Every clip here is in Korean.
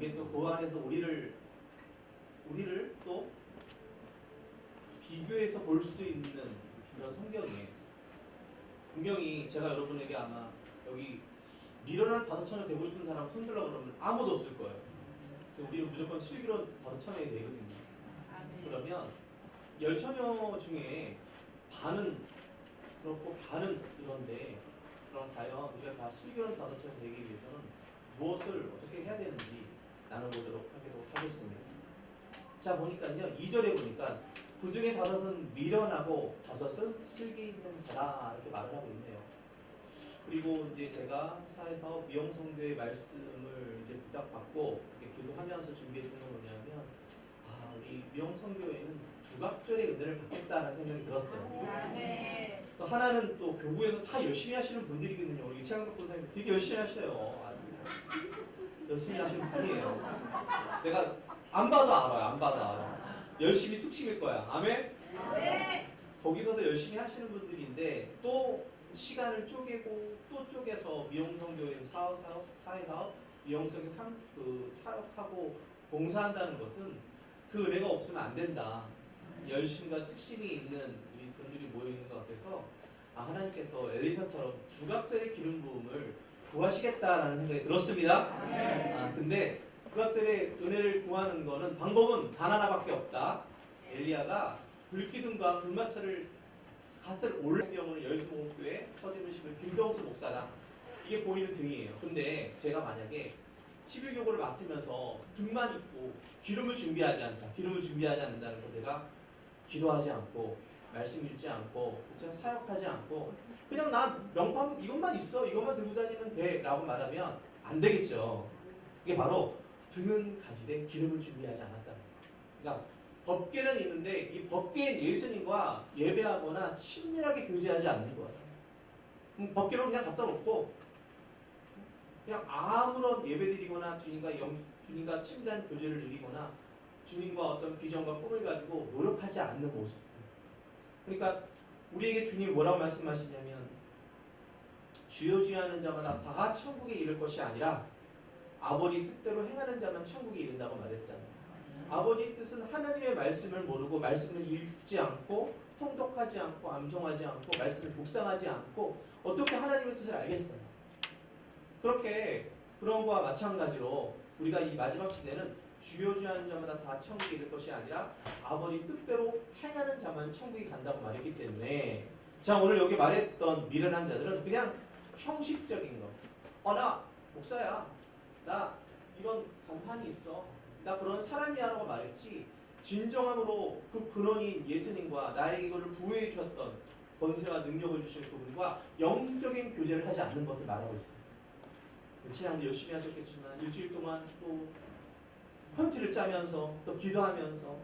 그게 또 그 안에서 우리를 또 비교해서 볼 수 있는 그런 성경이에요. 분명히 제가 여러분에게 아마 여기 미련한 5천여 되고 싶은 사람 손들라 그러면 아무도 없을 거예요. 우리는 무조건 슬기로운 5천여야 되거든요. 그러면 10천여 중에 반은 그렇고 반은 이런데, 그럼 과연 우리가 다 슬기로운 5천여 되기 위해서는 무엇을 어떻게 해야 되는지 나눠보도록 하겠습니다. 자, 보니까요, 2절에 보니까 그 중에 5은 미련하고 5은 슬기 있는 자라, 이렇게 말을 하고 있네요. 그리고 이제 제가 사회사업 미용성교의 말씀을 이제 부탁받고 이렇게 기도하면서 준비했던 건 뭐냐면, 우리 미용성교회는 두각절의 은혜를 받겠다는 생각이 들었어요. 네. 또 하나는 또 교구에서 다 열심히 하시는 분들이거든요. 우리 최강덕 권사님 되게 열심히 하셔요. 열심히 하시는 분이에요. 내가 안 봐도 알아요. 안 봐도 알아요. 열심히 특심일 거야. 아멘? 네. 거기서도 열심히 하시는 분들인데 또 시간을 쪼개고 또 쪼개서 미용성교회 사회사업, 미용성교 사역하고 봉사한다는 것은 그 은혜가 없으면 안 된다. 열심과 특심이 있는 우리 분들이 모여있는 것 같아서 하나님께서 엘리사처럼 두각절의 기름 부음을 구하시겠다라는 생각이 들었습니다. 근데 두각절의 은혜를 구하는 거는 방법은 단 하나밖에 없다. 엘리야가 불기둥과 불마차를 갓을 올린 경우는 여의도목교회 터지문심을 김병수 목사다. 이게 보이는 등이에요. 근데 제가 만약에 11교구를 맡으면서 등만 있고 기름을 준비하지 않는다는 거, 내가 기도하지 않고 말씀 읽지 않고 그냥 사역하지 않고 그냥 난 명품 이것만 있어, 이것만 들고 다니면 돼 라고 말하면 안 되겠죠. 이게 바로 등은 가지되 기름을 준비하지 않았다는 거예요. 그러니까 법궤는 있는데 이 법궤인 예수님과 예배하거나 친밀하게 교제하지 않는 거예요. 법궤는 그냥 갖다 놓고 그냥 아무런 예배드리거나 주님과 친밀한 교제를 누리거나 주님과 어떤 비전과 꿈을 가지고 노력하지 않는 모습. 그러니까 우리에게 주님이 뭐라고 말씀하시냐면, 주여 주여 하는 자마다 다 천국에 이를 것이 아니라 아버지 뜻대로 행하는 자만 천국에 이른다고 말했잖아요. 아버지의 뜻은 하나님의 말씀을 모르고 말씀을 읽지 않고 통독하지 않고 암송하지 않고 말씀을 묵상하지 않고 어떻게 하나님의 뜻을 알겠어요. 그렇게 그런 거와 마찬가지로 우리가 이 마지막 시대는 주여 주여 하는 자마다 다 천국에 이를 것이 아니라 아버지 뜻대로 행하는 자만 천국에 간다고 말했기 때문에, 자, 오늘 여기 말했던 미련한 자들은 그냥 형식적인 거. 나 목사야. 나 이런 간판이 있어. 나 그런 사람이야 라고 말했지, 진정함으로 그 근원인 예수님과 나에게 이거를 부여해 주셨던 권세와 능력을 주신 그분과 영적인 교제를 하지 않는 것을 말하고 있습니다. 신앙도 열심히 하셨겠지만 일주일 동안 또 폰티를 짜면서 또 기도하면서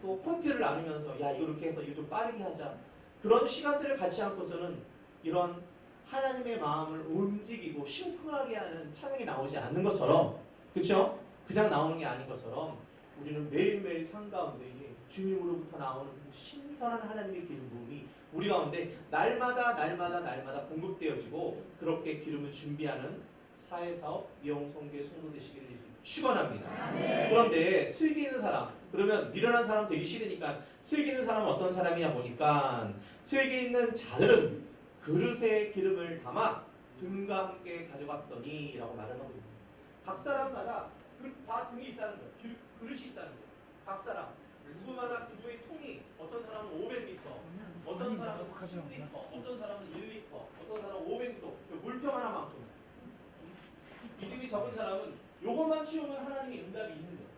또 폰티를 나누면서 야, 이거 이렇게 해서 이거 좀 빠르게 하자, 그런 시간들을 갖지 않고서는 이런 하나님의 마음을 움직이고 심쿵하게 하는 찬양이 나오지 않는 것처럼, 그쵸? 그냥 나오는 게 아닌 것처럼 우리는 매일매일 삶 가운데 주님으로부터 나오는 신선한 하나님의 기름 부음이 우리 가운데 날마다 공급되어지고 그렇게 기름을 준비하는 사회사업 미용성교회 성도 되시기를 축원합니다. 그런데 슬기 있는 사람, 그러면 미련한 사람 되기 싫으니까 슬기 있는 사람은 어떤 사람이냐 보니까, 슬기 있는 자들은 그릇에 기름을 담아 등과 함께 가져갔더니 라고 말을 하고 있습니다. 각 사람마다 다 등이 있다는 거예요. 그릇이 있다는 거예요. 각 사람 누구마다 기도의 통이, 어떤 사람은 500리터, 어떤 사람은 10리터, 어떤 사람은 1리터, 어떤 사람은 500리터, 물병 하나만큼. 믿음이 적은 사람은 요것만 치우면 하나님의 응답이 있는 거예요.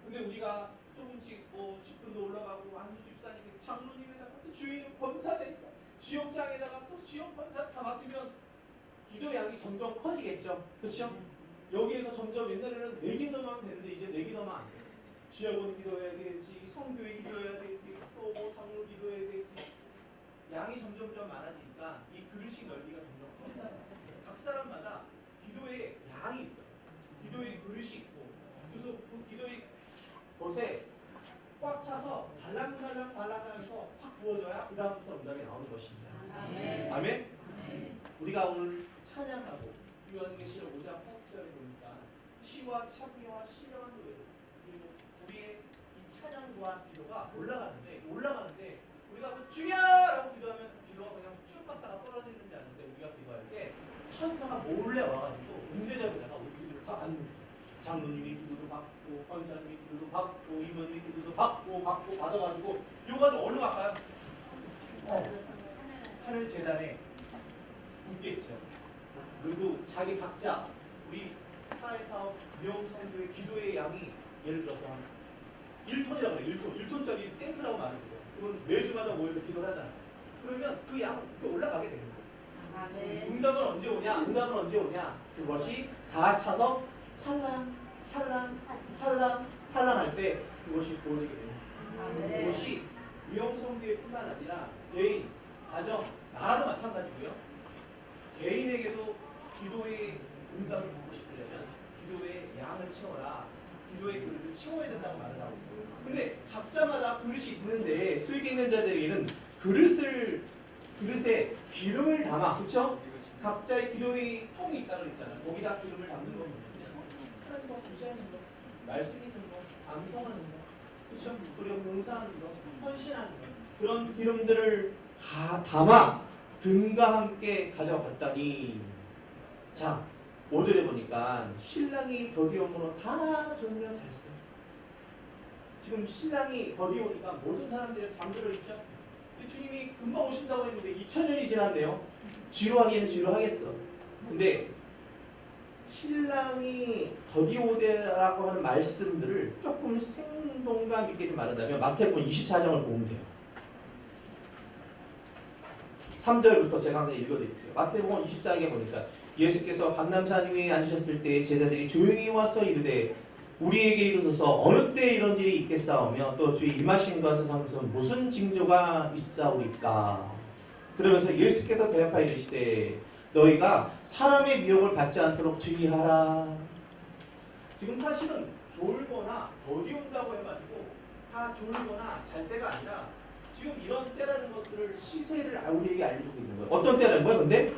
근데 우리가 조금씩 집들도 올라가고 안수 집사님, 장로님에다가 또 주인 권사되니까 지역장에다가 또 지역 권사 다 맡으면 기도 양이 점점 커지겠죠. 그렇죠? 여기에서 점점 옛날에는 4기도만 하면 되는데 이제 4기도만 안 돼요. 지역원 기도해야 되지, 성교회 기도해야 되지, 또 장로 기도해야 되지. 양이 점점 많아지니까 이 그릇이 넓이가 점점 커진다. 각 사람마다 기도의 양이 있어요. 기도의 그릇이 있고, 그래서 그 기도의 것에 꽉 차서 달랑달랑해서 확 부어져야 그 다음부터 응답이 나오는 것입니다. 아멘? 우리가 오늘 찬양하고 요한계시록 5장 8절에 보니까 15 의지와 참여와 신령한 노래 그리고 우리의 이 찬양과 기도가 올라가는데 우리가 그 주야라고 기도하면 기도가 그냥 쭉 갔다가 떨어지는지 않는데 우리가 기도할 때 천사가 몰래 와가지고 음대장에다가 우리 기도를 다 받는 거예요. 장로님이 기도도 받고 권사님이 기도도 받고 임원님이 기도도 받고 받아가지고 요거는 어디로 갈까요? 하늘 재단에 붙겠죠. 그리고 자기 각자 우리 사회사업 미용성교의 기도의 양이 예를 들어서 한 1톤이라고 그래요. 1톤짜리 탱크라고 말해요. 그건 매주마다 모여서 기도를 하잖아요. 그러면 그 양은 올라가게 되는 거예요. 응답은 언제 오냐? 그것이 다 차서 살랑할 때 그것이 보여지게 됩니다. 그것이 미용성교회뿐만 아니라 개인, 가정, 나라도 마찬가지고요. 개인에게도 기도의 응답을 받고 싶으려면 기도의 양을 채워라. 기도의 그릇을 채워야 된다고 말을 하고 있어요. 근데 각자마다 그릇이 있는데 수익 있는 자들에게는 그릇에 기름을 담아, 그쵸? 각자의 기도의 통이 있다고 그랬잖아요. 거기다 기름을 담는 거거든요. 하나님 거 구제하는 거, 말씀 있는 거, 암송하는 거, 그쵸? 그리고 봉사하는 거, 헌신하는 거, 그런 기름들을 다 담아 등과 함께 가져갔더니, 자, 5절에 보니까 신랑이 더디오므로 다 좋으며 잘 써. 지금 신랑이 더디오니까 모든 사람들이 잠들어 있죠. 주님이 금방 오신다고 했는데 2000년이 지났네요. 지루하기는 지루하겠어. 근데 신랑이 더디오되라고 하는 말씀들을 조금 생동감 있게 좀 말한다면 마태복음 24장을 보면 돼요. 3절부터 제가 한번 읽어드릴게요. 마태복음 24장에 보니까 예수께서 감람산 위에 앉으셨을 때 제자들이 조용히 와서 이르되 우리에게 이르소서 어느 때 이런 일이 있겠사오며 또 주의 임하신 것을 삼고서 무슨 징조가 있사오리까. 그러면서 예수께서 대답하여 이르시되 너희가 사람의 미혹을 받지 않도록 주의하라. 지금 사실은 졸거나 더디 온다고 해가지고 다 졸거나 잘 때가 아니라 지금 이런 때라는 것들을 시세를 우리에게 알려주고 있는 거예요. 어떤 때라는 거예요? 근데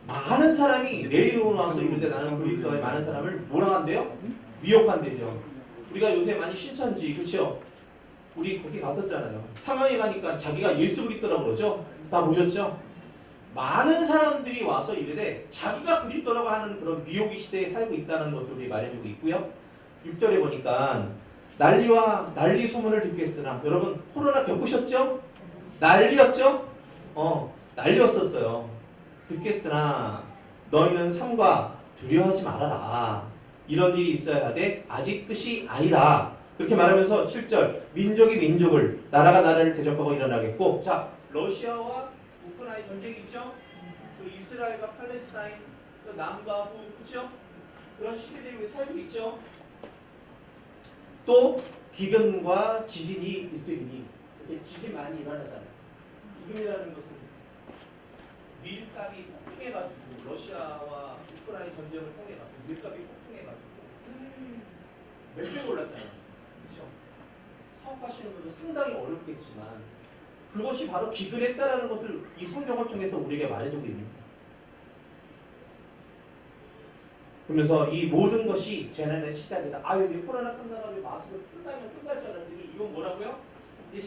많은 사람이 내일 와서 이런데 나는 그리스도의 많은 사람을 뭐라 한대요? 미혹한대죠. 우리가 요새 많이 신천지, 그렇죠? 우리 거기 갔었잖아요. 상황에 가니까 자기가 예수 그리스도라고 그러죠? 다 보셨죠? 많은 사람들이 와서 이르되 자기가 그리스도라고 하는 그런 미혹의 시대에 살고 있다는 것을 우리 말해주고 있고요. 6절에 보니까 난리 소문을 듣겠으나 여러분 코로나 겪으셨죠? 난리였죠? 난리였었어요. 듣겠으나 너희는 삼가 두려워하지 말아라. 이런 일이 있어야 하되 아직 끝이 아니다. 그렇게 말하면서 7절 민족이 민족을 나라가 나라를 대적하고 일어나겠고, 자 러시아와 우크라이나 전쟁이 있죠. 그 이스라엘과 팔레스타인, 그 남과 북, 그렇죠? 그런 시대들이 우리 살고 있죠. 또 기근과 지진이 있으니 이제 지진 많이 일어나잖아요. 기근이라는 것은 밀값이 폭등해가지고 러시아와 우크라이나 전쟁을 통해가지고 밀값이 폭등해가지고 몇 배 올랐잖아요. 그렇죠? 사업하시는 분은 상당히 어렵겠지만 그것이 바로 기근했다라는 것을 이 성경을 통해서 우리에게 말해주고 있는 거예요. 그러면서 이 모든 것이 재난의 시작이다. 여기 코로나 끝나가지고 마스크 끝나면 끝날 줄 알았더니 이건 뭐라고요? 이제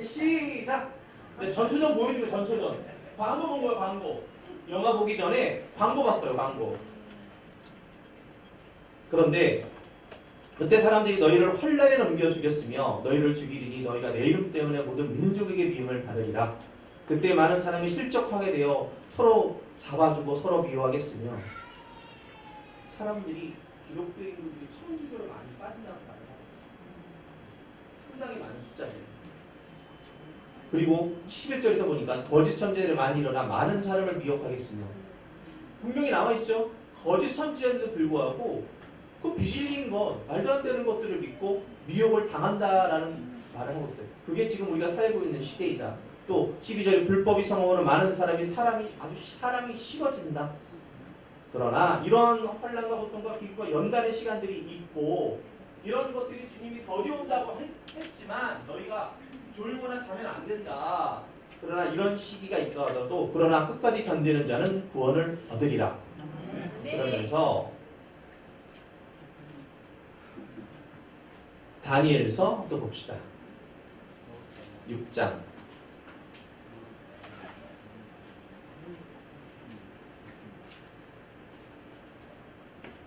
시작! 네, 전초전 보여주고 전초전. 광고 본 거예요, 광고. 영화 보기 전에 광고 봤어요, 광고. 그런데 그때 사람들이 너희를 환란에 넘겨 죽였으며 너희를 죽이리니 너희가 내 이름 때문에 모든 민족에게 미움을 받으리라. 그때 많은 사람이 실족하게 되어 서로 잡아주고 서로 미워하겠으며 사람들이 기록된 분들이 천주교로 많이 빠진다고 말해요. 상당히 많은 숫자예요. 그리고 11절에서 보니까 거짓 선지자들이 많이 일어나 많은 사람을 미혹하겠으며 분명히 나와있죠. 거짓 선지자들도 불구하고 그 비실린 것, 말도 안 되는 것들을 믿고 미혹을 당한다라는 말을 하고 있어요. 그게 지금 우리가 살고 있는 시대이다. 또 12절에 불법이 성공으로 많은 사람이 식어진다. 그러나 이런 환난과 고통과 기국과 연단의 시간들이 있고 이런 것들이 주님이 더디 온다고 했지만 너희가 졸거나 자면 안 된다. 그러나 이런 시기가 있더라도 그러나 끝까지 견디는 자는 구원을 얻으리라. 그러면서 다니엘서 또 봅시다. 6장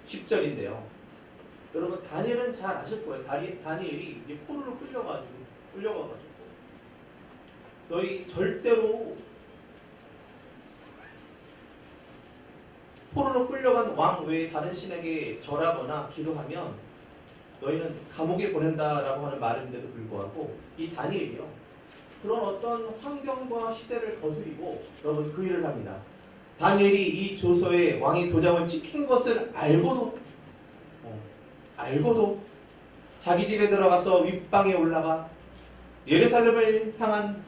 10절인데요. 여러분 다니엘은 잘 아실 거예요. 다니엘이 이제 포로로 끌려가가지고 너희 절대로 포로로 끌려간 왕 외에 다른 신에게 절하거나 기도하면 너희는 감옥에 보낸다라고 하는 말인데도 불구하고 이 다니엘이요. 그런 어떤 환경과 시대를 거스리고 여러분 그 일을 합니다. 다니엘이 이 조서에 왕의 도장을 찍힌 것을 알고도 자기 집에 들어가서 윗방에 올라가 예루살렘을 향한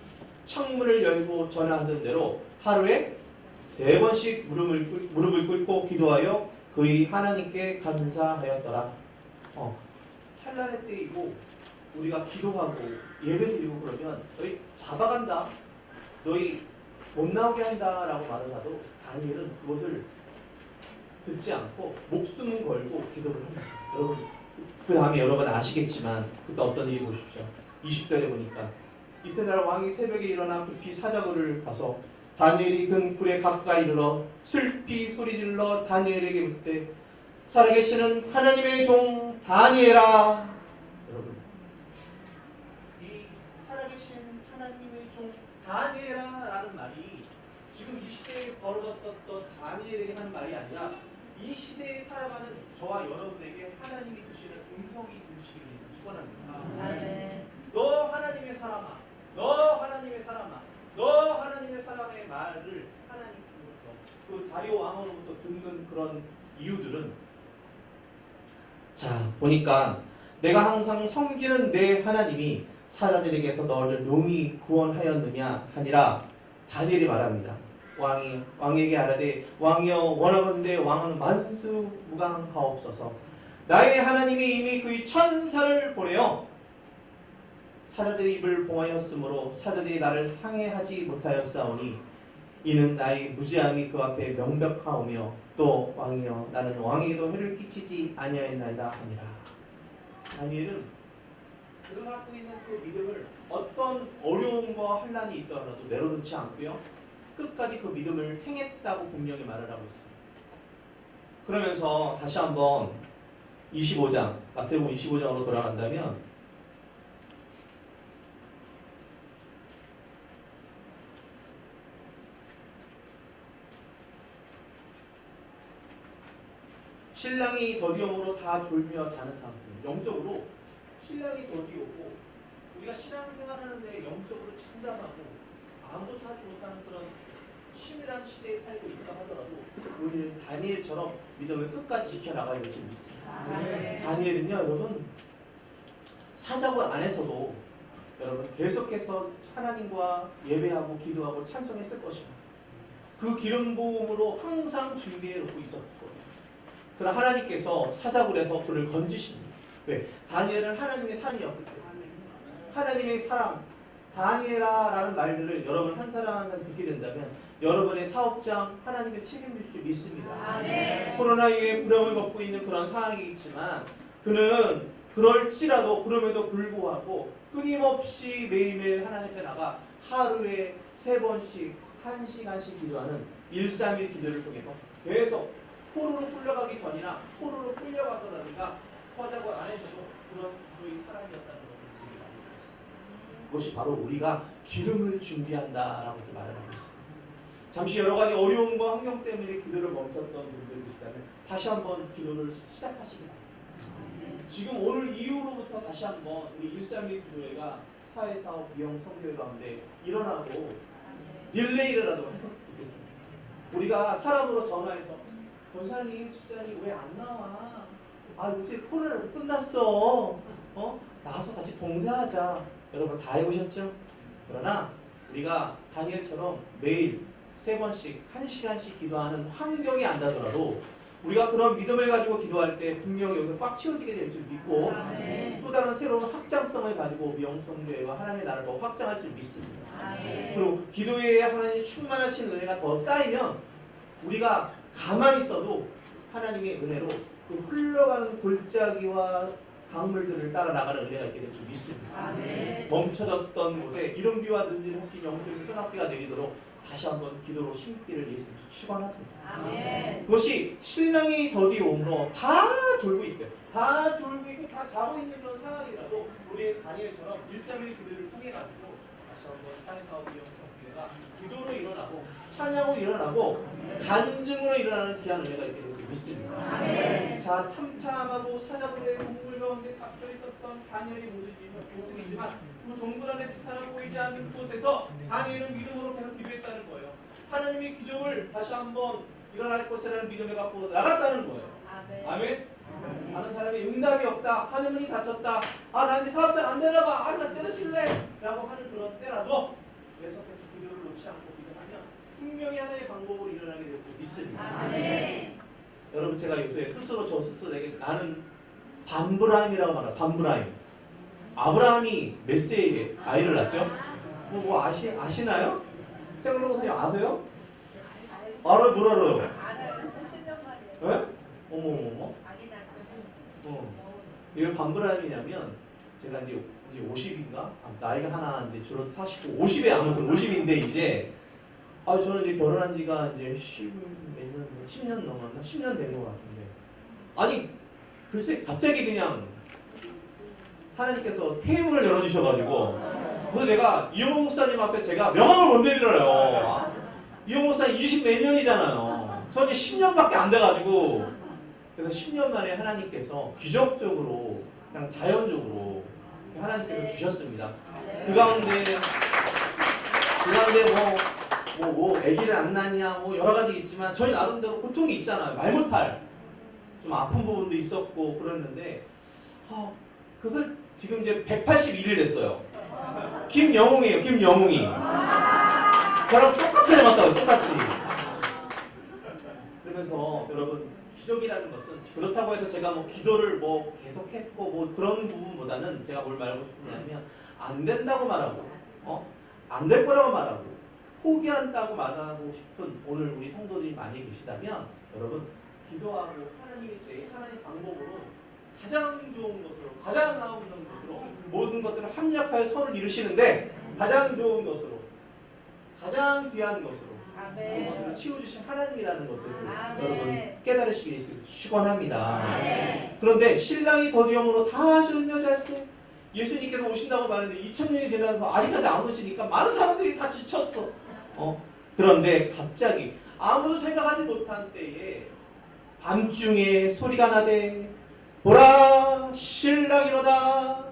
창문을 열고 전하던 대로 하루에 3번씩 무릎을 꿇고 기도하여 그의 하나님께 감사하였더라. 환난의 때이고 우리가 기도하고 예배드리고 그러면 너희 잡아간다, 너희 못 나오게 한다라고 말을 하도 다니엘은 그것을 듣지 않고 목숨을 걸고 기도를 합니다. 여러분 그 다음에 여러분 아시겠지만 그때 어떤 일이 보십시오. 20절에 보니까 이튿날 왕이 새벽에 일어나 급히 사자굴을 가서 다니엘이 등불에 가까이 이르러 슬피 소리질러 다니엘에게 묻되 살아계시는 하나님의 종 다니엘아. 여러분 이 살아계신 하나님의 종 다니엘아라는 말이 지금 이 시대에 벌어졌던 다니엘에게 하는 말이 아니라 이 시대에 살아가는 저와 여러분에게 하나님이 주시는 음성이 들으시기 위해서 축원합니다. 아멘. 너 하나님의 사람아, 너 하나님의 사람아, 너 하나님의 사람의 말을 하나님으로부터 그 다리오 왕으로부터 듣는 그런 이유들은 자 보니까 내가 항상 섬기는 내 하나님이 사자들에게서 너를 능히 구원하였느냐 하니라. 다니엘이 말합니다. 왕에게 아뢰되 왕이여 원하건대 왕은 만수무강하옵소서. 나의 하나님이 이미 그의 천사를 보내어 사자들의 입을 봉하였으므로 사자들이 나를 상해하지 못하였사오니 이는 나의 무지함이 그 앞에 명백하오며 또 왕이여 나는 왕에게도 해를 끼치지 아니하였나이다 하니라. 다니엘은 그가 갖고 있는 그 믿음을 어떤 어려움과 환난이 있더라도 내려놓지 않고요, 끝까지 그 믿음을 행했다고 분명히 말을 하고 있습니다. 그러면서 다시 한번 25장, 마태복음 25장으로 돌아간다면 신랑이 더디옴으로 다 졸며 자는 상태. 영적으로 신랑이 더디오고 우리가 신앙생활하는데 영적으로 참담하고 아무것도 하지 못하는 그런 치밀한 시대에 살고 있다 하더라도 우리는 다니엘처럼 믿음을 끝까지 지켜나가야 될 줄 믿습니다. 다니엘은요 여러분 사자굴 안에서도 여러분 계속해서 하나님과 예배하고 기도하고 찬송했을 것입니다. 그 기름 부음으로 항상 준비해 놓고 있었거든요. 그러나 하나님께서 사자굴에서 그를 건지십니다. 왜? 다니엘은 하나님의 사람이었기 때문에. 하나님의 사람 다니엘아라는 말들을 여러분 한 사람 한 사람 듣게 된다면 여러분의 사업장 하나님의 책임질 줄 믿습니다. 아멘. 코로나19에 부담을 겪고 있는 그런 상황이 있지만 그는 그럴지라도 그럼에도 불구하고 끊임없이 매일매일 하나님 앞에 나가 하루에 3번씩 1시간씩 기도하는 131 기도를 통해서 계속 포로로 끌려가기 전이나 포로로 끌려가서라든가 서자굴 안에서도 그런 그의 사람이었다는 것을 우리가 알고 있습니다. 그것이 바로 우리가 기름을 준비한다라고 말을 하고 있습니다. 잠시 여러 가지 어려움과 환경 때문에 기도를 멈췄던 분들이 있다면 다시 한번 기도를 시작하시기 바랍니다. 지금 오늘 이후로부터 다시 한번 우리 131 기도회가 사회사업, 미용, 성교회 가운데 일어나고 릴레이라도 해서 좋겠습니다. 우리가 사람으로 전화해서 권사님, 집사님 왜 안 나와? 요새 코로나 끝났어. 나와서 같이 봉사하자. 여러분 다 해보셨죠? 그러나 우리가 다니엘처럼 매일 3번씩 1시간씩 기도하는 환경이 안 나더라도 우리가 그런 믿음을 가지고 기도할 때 분명히 여기서 꽉 채워지게 될 줄 믿고 또 다른 새로운 확장성을 가지고 미영성교회와 하나님의 나라를 더 확장할 줄 믿습니다. 그리고 기도에 하나님 충만하신 은혜가 더 쌓이면 우리가 가만히 있어도 하나님의 은혜로 그 흘러가는 골짜기와 강물들을 따라 나가는 은혜가 있게 될 줄 믿습니다. 멈춰졌던 곳에 이른비와 눈질을 헛긴 영적인 소낙비가 내리도록 다시 한번 기도로 힘기를 예수님 축원합니다. 그것이 신랑이 더디오므로 다 졸고 있대요. 다 졸고 있고 다 자고 있는 그런 상황이라도 우리의 다니엘처럼 일상의 기도를 통해 가지고 다시 한번 사회사업이 영성기회가 기도로 일어나고 찬양으로 일어나고 간증으로 일어나는 귀한 은혜가 있게 될 줄 믿습니다. 자, 탐탐하고 사자굴의 동물 가운데 갇혀 있었던 다니엘의 모습이지만 그 동굴 안에 비탄을 보이지 않는 곳에서 다니엘은 믿음으로 계속 기도했다는 거예요. 하나님의 기적을 다시 한번 일어날 것이라는 믿음을 갖고 나갔다는 거예요. 아멘. 많은 사람이 응답이 없다. 하늘문이 닫혔다. 아, 나 이제 사업장 안 되나 봐. 아, 나 때려칠래. 라고 하는 그런 때라도 계속해서 기도를 놓지 않고 기도하면 분명히 하나의 방법으로 일어나게 될 줄 믿습니다. 여러분, 제가 요새 스스로 저 스스로에게 나는 반브라임이라고 말해요. 반브라임. 아브라함이 몇 세에 아이를 낳죠? 뭐 아시나요? 생각해보세요. 아세요? 알아요? 뭘 알아요? 네? 어머. 이게 반브라임이냐면 제가 이제 50인가? 나이가 하나 이제 줄어서 49, 50에 아무튼 50인데 이제 저는 이제 결혼한 지가 이제 10년 넘었나? 10년 된 것 같은데. 아니, 글쎄, 갑자기 그냥 하나님께서 태임을 열어주셔가지고, 그래서 제가 이용호 목사님 앞에 제가 명함을 못 내밀어요. 이용호 목사님 20 몇 년이잖아요. 저는 10년밖에 안 돼가지고, 그래서 10년 만에 하나님께서 기적적으로, 그냥 자연적으로 하나님께서 주셨습니다. 그 가운데 아기를 안 낳냐, 여러 가지 있지만, 저희 나름대로 고통이 있잖아요. 말 못할. 좀 아픈 부분도 있었고, 그랬는데, 그걸 지금 이제 181일 됐어요. 김영웅이에요, 김영웅이. 저랑 똑같이 닮았다고요, 똑같이. 그러면서 여러분, 기적이라는 것은 그렇다고 해서 제가 기도를 계속했고 그런 부분보다는 제가 뭘 말하고 싶냐면 안 된다고 말하고 안 될 거라고 말하고 포기한다고 말하고 싶은 오늘 우리 성도들이 많이 계시다면 여러분 기도하고 하나님의 제 하나님의 방법으로 가장 좋은 것으로 가장 나은 것으로 모든 것들을 합력하여 선을 이루시는데 가장 좋은 것으로 가장 귀한 것으로 그것을 치워주신 하나님이라는 것을 여러분 깨달으시기 축원합니다. 그런데 신랑이 더디움으로 다 졸며 잤어요. 예수님께서 오신다고 말했는데 2000년이 지나서 아직까지 안 오시니까 많은 사람들이 다 지쳤어. 그런데 갑자기 아무도 생각하지 못한 때에 밤중에 소리가 나되 보라 신랑이로다.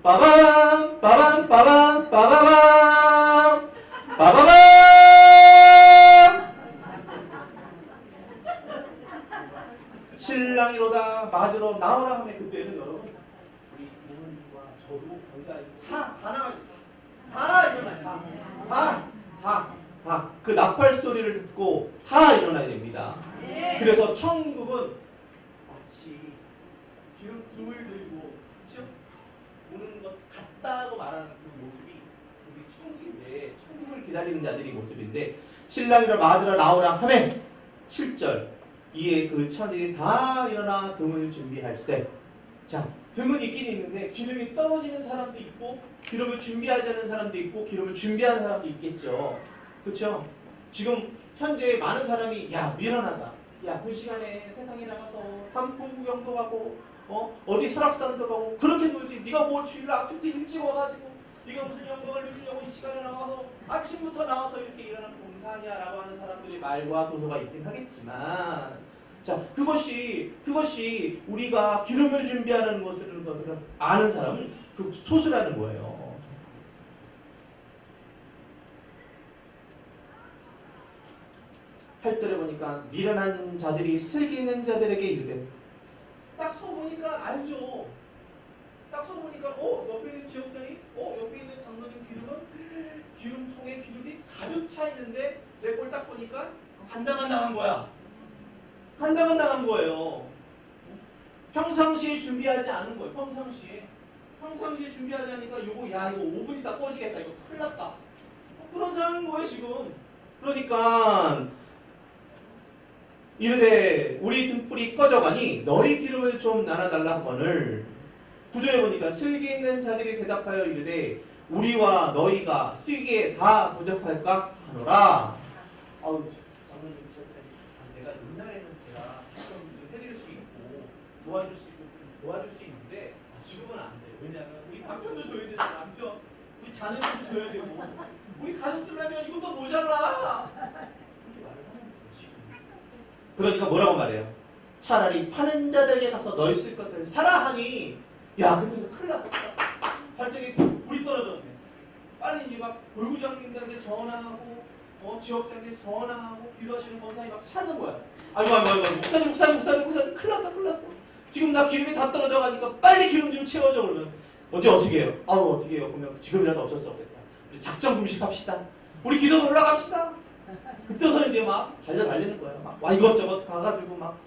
빠밤 빠밤 빠밤 빠바밤 빠바밤. 신랑이로다 맞으러 나오라 하면 그때는 여러분 우리 부모님과 저도 권사님 다 일어나요. 다 그 나팔 소리를 듣고 다 일어나야 됩니다. 그래서 천국은 마치 기름을 들고 그렇죠? 오는 것 같다고 말하는 그 모습이 우리 천국인데 천국을 기다리는 자들이 모습인데 신랑이를 맞으러 나오라 하면 7절 이에 그 처들이 다 일어나 등을 준비할세. 자, 등은 있긴 있는데 기름이 떨어지는 사람도 있고 기름을 준비하지 않은 사람도 있고 기름을 준비하는 사람도 있겠죠. 그렇죠? 지금 현재 많은 사람이 야 미련하다. 야 그 시간에 세상에 나가서 단풍 구경도 가고 어디 설악산도 가고 그렇게 놀지. 네가 뭐 주일 아침부터 일찍 와가지고 네가 무슨 영광을 누리려고 이 시간에 나가서 아침부터 나와서 이렇게 일어나는 봉사하냐라고 하는 사람들이 말과 도도가 있긴 하겠지만 자 그것이 우리가 기름을 준비하는 것을 아는 사람은 그 소수라는 거예요. 팔절에 보니까 미련한 자들이 슬기 있는 자들에게 이르되 딱 서보니까 알죠. 딱 서보니까 옆에 있는 지역장이 옆에 있는 장로님 기름통에 기름이 가득 차 있는데 내 꼴 딱 보니까 한다만 당한 거야. 한다만 당한 거예요. 평상시에 준비하지 않은 거예요. 평상시에 준비하지 않으니까 이거 5분 있다 꺼지겠다. 이거 큰일 났다. 그런 상황인 거예요 지금. 그러니까 이르되 우리 등불이 꺼져가니 너희 기름을 좀 나눠달라 하거늘 구절에 보니까 슬기 있는 자들이 대답하여 이르되 우리와 너희가 쓰기에 다 부족할까 하노라. 아우, 저는 내가 옛날에는 제가 직접 해드릴 수 있고 도와줄 수 있는데 지금은 안 돼요. 왜냐하면 우리 남편도 줘야 되고 남편, 우리 자녀도 줘야 되고 우리 가족 쓰려면 이것도 모자라. 그렇게 말을 하는 거예요 지금. 그러니까 뭐라고 말해요? 차라리 파는 자들에게 가서 너희 쓸 것을 사라 하니 야 근데 큰일 났어. 발전기 불이 떨어졌네. 빨리 이제 막 골구장님들에게 전화하고 지역장에 전화하고 기도하시는 권사님 막 찾는 거야. 아이고 목사님 큰일 났어. 지금 나 기름이 다 떨어져 가니까 빨리 기름 좀 채워줘. 그러면 어떻게 해요? 어떻게 해요? 그러면 지금이라도 어쩔 수 없겠다. 우리 작정 금식합시다. 우리 기도 올라갑시다. 그때서 이제 막 달리는 거야. 막 와 이것저것 가가지고 막.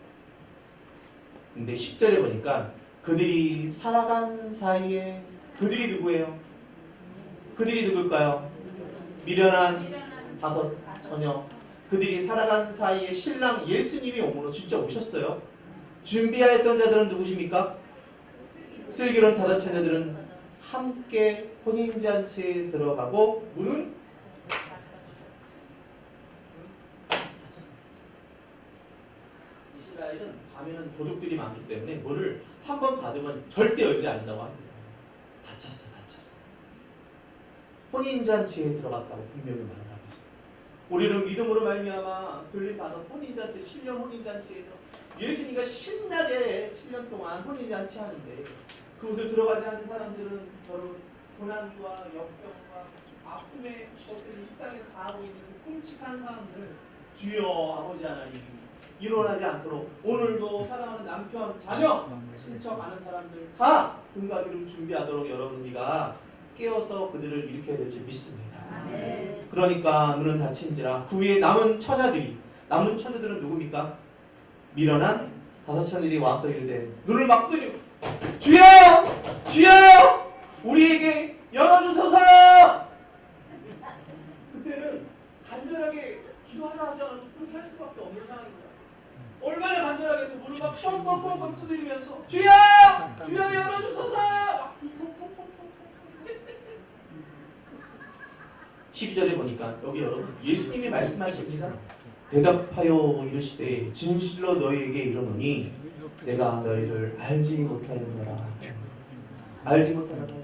근데 10절에 보니까 그들이 살아간 사이에 그들이 누구예요? 그들이 누굴까요? 미련한 5 처녀. 그들이 살아간 사이에 신랑 예수님이 오므로 진짜 오셨어요. 준비하였던 자들은 누구십니까? 슬기로운 5 처녀들은 함께 혼인잔치에 들어가고 문은 이스라엘은 밤에는 도둑들이 많기 때문에 문을 한 번 닫으면 절대 열지 않는다고 합니다. 닫혔어. 혼인잔치에 들어갔다고 분명히 말하고 있어요. 우리는 믿음으로 말미암아 들림 받아 혼인잔치, 10년 혼인잔치에서 예수님과 신나게 7년 동안 혼인잔치 하는데 그곳을 들어가지 않는 사람들은 여러분 고난과 역경과 아픔의 것들이 이 땅에서 당하고 있는 그 끔찍한 상황을 주여 아버지 하나님 일어나지 않도록 오늘도 사랑하는 남편, 자녀, 친척 아는 사람들 다 등과 기름 준비하도록 여러분 우리가 깨워서 그들을 일으켜야 될지 믿습니다. 그러니까 문은 닫힌지라 그 위에 남은 처녀들은 누굽니까? 미련한 5 처녀들이 와서 이르되 눈을 막 뜨려 주여 우리에게 열어주소서. 그때는 간절하게 기도하라 하지 않아도 그렇게 할 수밖에 없는 상황입니다. 얼마나 간절하게 그 문을 막 뻥뻥뻥뻥 두드리면서 주여 열어주소서. 12절에 보니까 여기 여러분 예수님이 말씀하십니다. 대답하여 이르시되 진실로 너희에게 이르노니 내가 너희를 알지 못하였노라. 알지 못하였노라.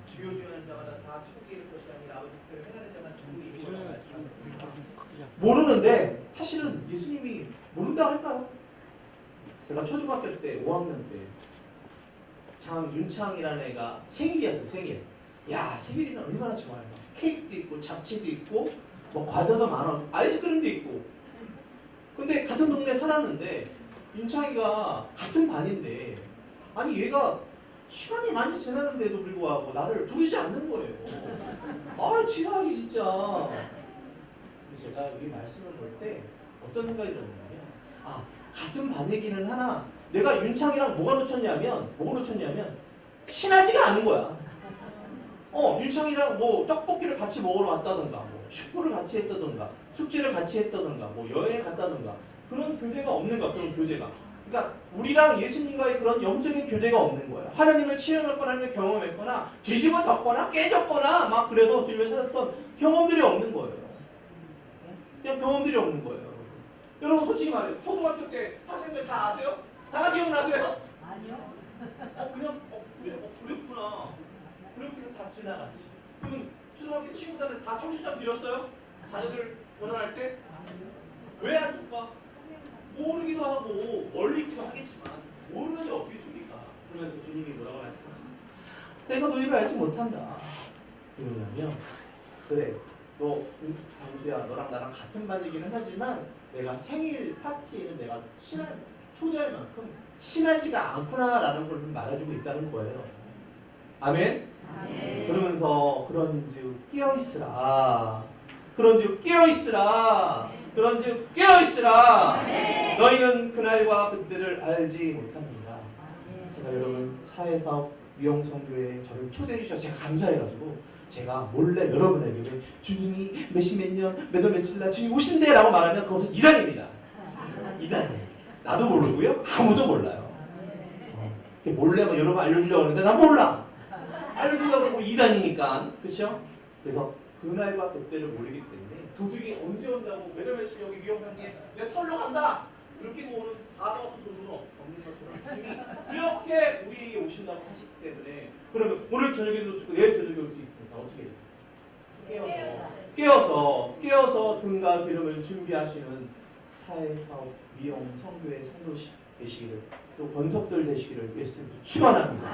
주요 주는 자마다 다 초기일 것이 아니라 아버지께로 행하는 자만 전부 말씀합니다. 모르는데 사실은 예수님이 모른다 할까요? 제가 초등학교 때 5학년 때 윤창이라는 애가 생일이었어요. 생일이면 얼마나 좋아요. 케이크도 있고 잡채도 있고 뭐 과자도 많아. 아이스크림도 있고. 근데 같은 동네에 살았는데 윤창이가 같은 반인데 아니 얘가 시간이 많이 지났는데도 불구하고 나를 부르지 않는 거예요. 치사하게 진짜. 그래서 제가 이 말씀을 볼 때 어떤 생각이 들었냐면 같은 반이기는 하나 내가 윤창이랑 뭐가 놓쳤냐면 친하지가 않은 거야. 윤창이랑 뭐 떡볶이를 같이 먹으러 갔다던가 뭐 축구를 같이 했다던가 숙제를 같이 했다던가 뭐 여행을 갔다던가 그런 교제가 없는 거야. 그런 교제가. 그러니까 우리랑 예수님과의 그런 영적인 교제가 없는 거예요. 하나님을 체험했거나 아니면 경험했거나 뒤집어졌거나 깨졌거나 막 그래도 주님을 찾았던 경험들이 없는 거예요. 그냥 경험들이 없는 거예요. 여러분 솔직히 말해요. 초등학교 때 학생들 다 아세요? 다 기억나세요? 아니요. 그랬구나. 그렇게 다 지나갔지. 그러면 초등학교 친구들한테 다 청첩장 드렸어요? 자녀들 결혼할 때? 왜 안 줄까? 모르기도 하고 멀리기도 하겠지만 모르는데 어떻게 줍니까? 그러면서 주님이 뭐라고 말씀하십니까? 내가 너희를 알지 못한다. 왜냐면 그래 너 강수야 너랑 나랑 같은 반이기는 하지만 내가 생일 파티에는 내가 초대할 만큼 친하지가 않구나라는 걸 말해주고 있다는 거예요. 아멘? 아멘. 그러면서 그런즉 깨어있으라. 아멘. 너희는 그날과 그때를 알지 못합니다. 제가 여러분 사회사업 미용성교회에 저를 초대해 주셔서 제가 감사해가지고 제가 몰래 여러분에게 주님이 몇십 년 몇 월 며칠 날 주님 오신대라고 말하면 그것은 이단입니다. 이단이에요. 나도 모르고요. 아무도 몰라요. 몰래 막 여러분 알려주려고 하는데 나 몰라. 알려주려고 하고 이단이니까. 그렇죠? 그래서 그날과 그때를 모르기 때문에 도둑이 언제 온다고 왜냐면 여기 미용상에 내가 털러 간다. 그렇게 오는 바보 같은 돈은 없는 것처럼 이미 이렇게 우리 오신다고 하시기 때문에 그러면 오늘 저녁에도 올 수 있고 내일 저녁에 올 수 있으니까 어떻게 해요? 깨어서 등과 기름을 준비하시는 사회사업, 미용, 성교회 성도 되시기를 또 권속들 되시기를 예수님도 축원합니다.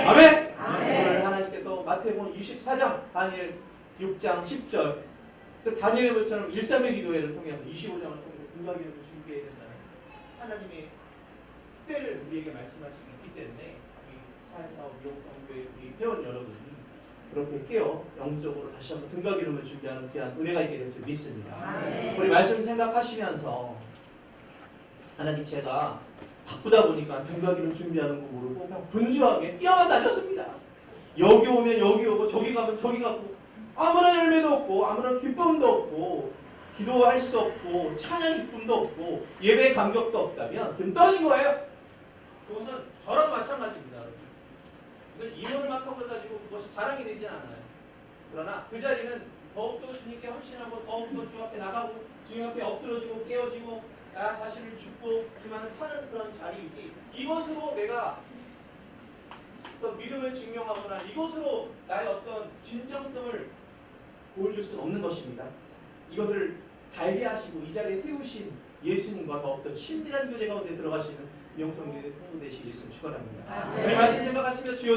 아멘. 오늘 하나님께서 마태복음 24장 다니엘 6장 10절 그 다니엘의 것처럼 1:3의 기도회를 통해서 25장을 통해서 등과 기름을 준비해야 된다는 하나님의 때를 우리에게 말씀하시기 있기 때문에 우리 사회사업, 미용, 성교회 우리 회원 여러분이 그렇게 깨어 영적으로 다시 한번 등과 기름을 준비하는 귀한 은혜가 있게 될 줄 믿습니다. 우리 말씀 생각하시면서 하나님 제가 바쁘다 보니까 등과 기름 준비하는 거 모르고 그냥 분주하게 뛰어만 다녔습니다. 여기 오면 여기 오고 저기 가면 저기 가고 아무런 열매도 없고 아무런 기쁨도 없고 기도할 수 없고 찬양 기쁨도 없고 예배 감격도 없다면 등 떠진 거예요. 그것은 저랑 마찬가지입니다. 이론을 막 하고 가지고 그것이 자랑이 되지 않아요. 그러나 그 자리는 더욱더 주님께 헌신하고 더욱더 주 앞에 나가고 주님 앞에 엎드러지고 깨어지고 나 자신을 죽고 주만 사는 그런 자리이지 이것으로 내가 어떤 믿음을 증명하거나 이것으로 나의 어떤 진정성을 보여줄 수는 없는 것입니다. 이것을 달게 하시고 이 자리에 세우신 예수님과 더욱더 친밀한 교제 가운데 들어가시는 미용성교회 성도 되시길 예수님 축원합니다. 우리 말씀 생각하시며 주여